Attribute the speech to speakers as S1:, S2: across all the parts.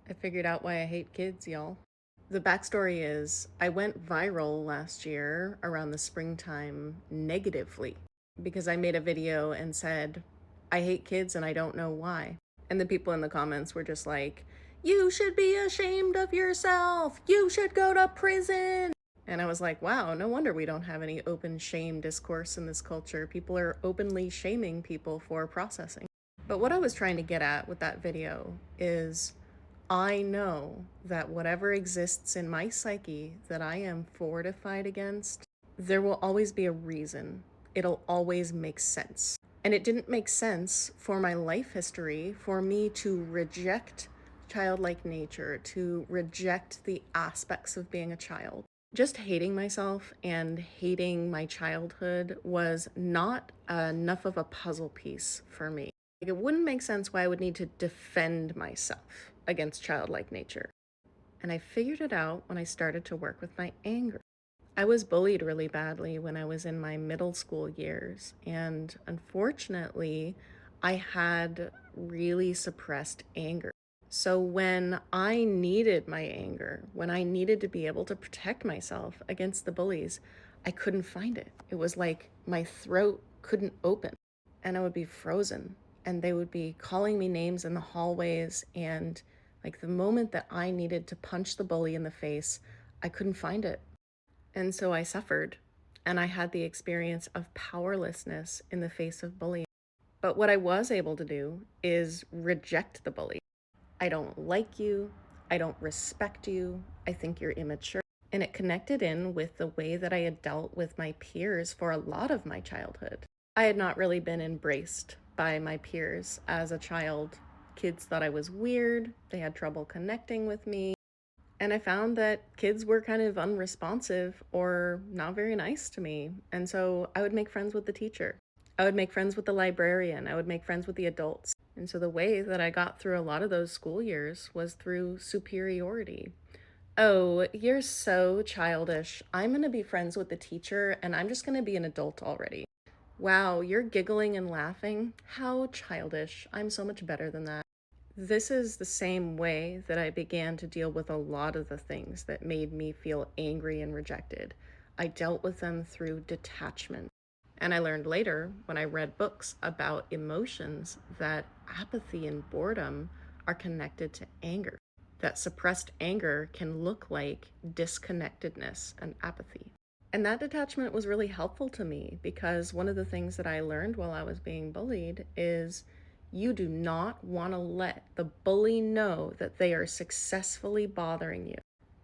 S1: I figured out why I hate kids, y'all. The backstory is I went viral last year around the springtime negatively because I made a video and said, I hate kids and I don't know why. And the people in the comments were just like, you should be ashamed of yourself. You should go to prison. And I was like, wow, no wonder we don't have any open shame discourse in this culture. People are openly shaming people for processing. But what I was trying to get at with that video is I know that whatever exists in my psyche that I am fortified against, there will always be a reason. It'll always make sense. And it didn't make sense for my life history for me to reject childlike nature, to reject the aspects of being a child. Just hating myself and hating my childhood was not enough of a puzzle piece for me. Like, it wouldn't make sense why I would need to defend myself against childlike nature. And I figured it out when I started to work with my anger. I was bullied really badly when I was in my middle school years, and unfortunately, I had really suppressed anger. So when I needed my anger, when I needed to be able to protect myself against the bullies, I couldn't find it. It was like my throat couldn't open and I would be frozen and they would be calling me names in the hallways, and like the moment that I needed to punch the bully in the face, I couldn't find it. And so I suffered, and I had the experience of powerlessness in the face of bullying. But what I was able to do is reject the bully. I don't like you. I don't respect you. I think you're immature. And it connected in with the way that I had dealt with my peers for a lot of my childhood. I had not really been embraced by my peers as a child. Kids thought I was weird. They had trouble connecting with me. And I found that kids were kind of unresponsive or not very nice to me. And so I would make friends with the teacher. I would make friends with the librarian. I would make friends with the adults. And so the way that I got through a lot of those school years was through superiority. Oh, you're so childish. I'm going to be friends with the teacher and I'm just going to be an adult already. Wow, you're giggling and laughing? How childish. I'm so much better than that. This is the same way that I began to deal with a lot of the things that made me feel angry and rejected. I dealt with them through detachment. And I learned later, when I read books about emotions, that apathy and boredom are connected to anger. That suppressed anger can look like disconnectedness and apathy. And that detachment was really helpful to me because one of the things that I learned while I was being bullied is you do not want to let the bully know that they are successfully bothering you.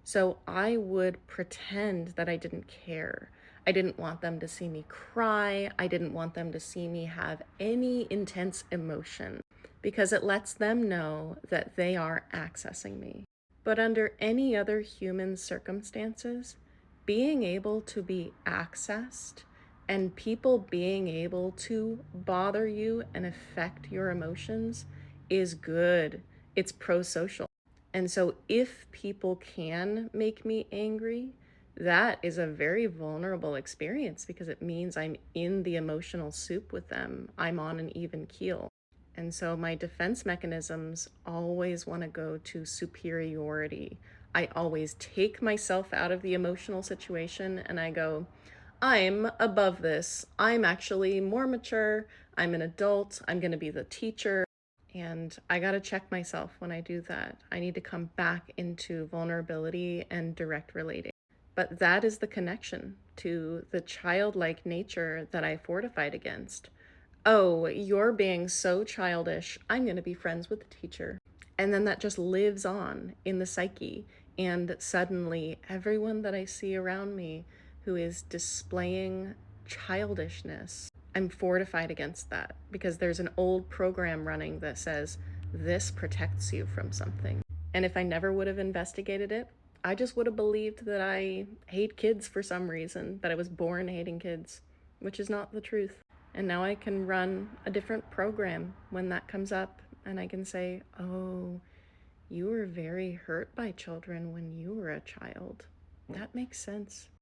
S1: So I would pretend that I didn't care. I didn't want them to see me cry. I didn't want them to see me have any intense emotion because it lets them know that they are accessing me. But under any other human circumstances, being able to be accessed and people being able to bother you and affect your emotions is good. It's pro-social. And so if people can make me angry, that is a very vulnerable experience because it means I'm in the emotional soup with them. I'm on an even keel. And so my defense mechanisms always want to go to superiority. I always take myself out of the emotional situation and I go, I'm above this. I'm actually more mature. I'm an adult. I'm going to be the teacher. And I got to check myself when I do that. I need to come back into vulnerability and direct relating. But that is the connection to the childlike nature that I fortified against. Oh, you're being so childish. I'm going to be friends with the teacher. And then that just lives on in the psyche. And suddenly, everyone that I see around me who is displaying childishness, I'm fortified against that because there's an old program running that says this protects you from something. And if I never would have investigated it, I just would have believed that I hate kids for some reason, that I was born hating kids, which is not the truth. And now I can run a different program when that comes up and I can say, oh, you were very hurt by children when you were a child. That makes sense.